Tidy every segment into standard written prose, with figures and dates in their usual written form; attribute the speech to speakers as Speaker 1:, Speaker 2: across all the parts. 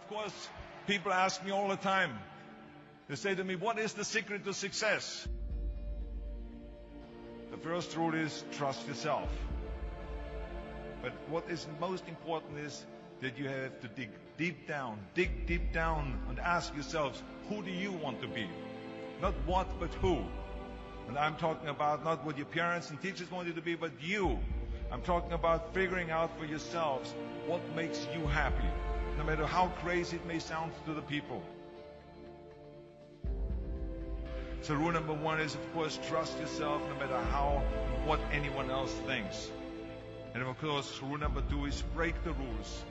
Speaker 1: of course, people ask me all the time. They say to me, what is the secret to success? The first rule is trust yourself. But what is most important is that you have to dig deep down and ask yourselves, who do you want to be? Not what, but who. And I'm talking about not what your parents and teachers want you to be, but you. I'm talking about figuring out for yourselves what makes you happy, no matter how crazy it may sound to the people. So rule number one is, of course, trust yourself no matter what anyone else thinks. And of course, rule number two is break the rules.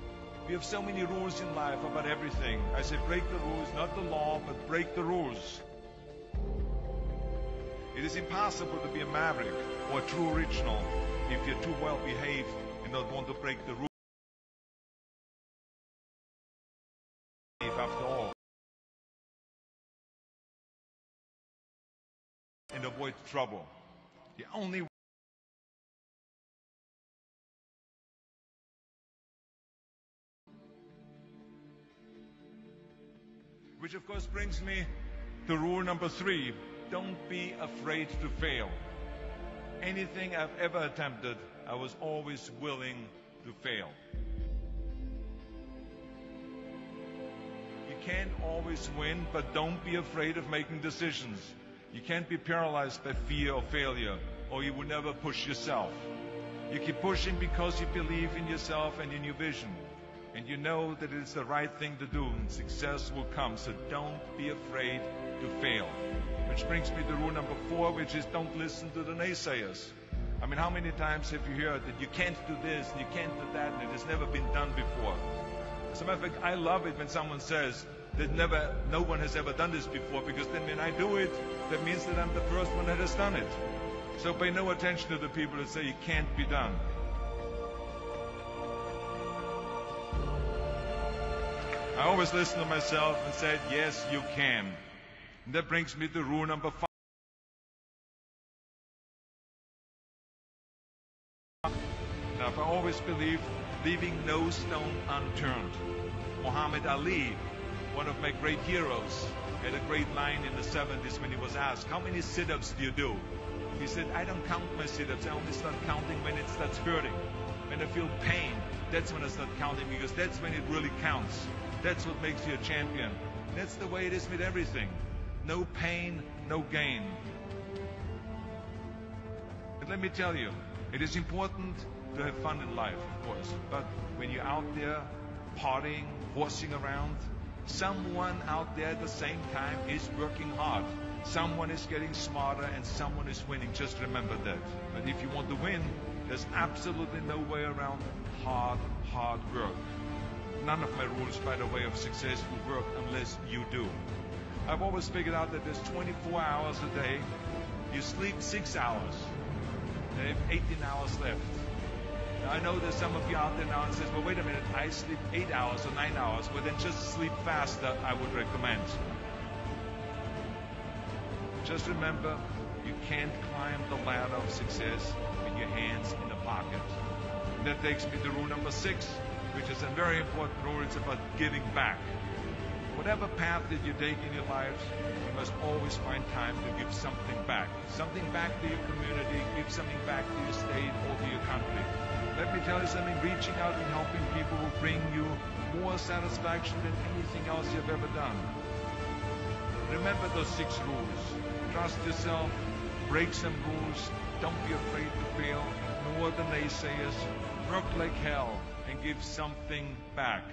Speaker 1: We have so many rules in life about everything. I say break the rules, not the law, but break the rules. It is impossible to be a maverick or a true original if you're too well behaved and don't want to break the rules. After all, and avoid trouble. The only which of course brings me to rule number three. Don't be afraid to fail. Anything I've ever attempted, I was always willing to fail. You can't always win, but don't be afraid of making decisions. You can't be paralyzed by fear of failure, or you will never push yourself. You keep pushing because you believe in yourself and in your vision. And you know that it is the right thing to do, and success will come. So don't be afraid to fail. Which brings me to rule number four, which is don't listen to the naysayers. I mean, how many times have you heard that you can't do this, and you can't do that, and it has never been done before? As a matter of fact, I love it when someone says that no one has ever done this before, because then when I do it, that means that I'm the first one that has done it. So pay no attention to the people that say it can't be done. I always listen to myself and said, yes, you can. And that brings me to rule number 5. Now, I always believed leaving no stone unturned. Muhammad Ali, one of my great heroes, had a great line in the 70s when he was asked, how many sit-ups do you do? He said, I don't count my sit-ups. I only start counting when it starts hurting. When I feel pain, that's when I start counting, because that's when it really counts. That's what makes you a champion. That's the way it is with everything. No pain, no gain. But let me tell you, it is important to have fun in life, of course. But when you're out there partying, horsing around, someone out there at the same time is working hard. Someone is getting smarter and someone is winning. Just remember that. But if you want to win, there's absolutely no way around hard work. None of my rules, by the way, of success will work unless you do. I've always figured out that there's 24 hours a day. You sleep 6 hours. You have 18 hours left. Now, I know there's some of you out there now and says, well, wait a minute, I sleep 8 hours or 9 hours. Well, then just sleep faster, I would recommend. Just remember, you can't climb the ladder of success with your hands in the pocket. And that takes me to rule number 6. Which is a very important rule. It's about giving back. Whatever path that you take in your lives, you must always find time to give something back. Something back to your community, give something back to your state or to your country. Let me tell you something, reaching out and helping people will bring you more satisfaction than anything else you've ever done. Remember those 6 rules. Trust yourself, break some rules, don't be afraid to fail, ignore the naysayers, work like hell, and give something back.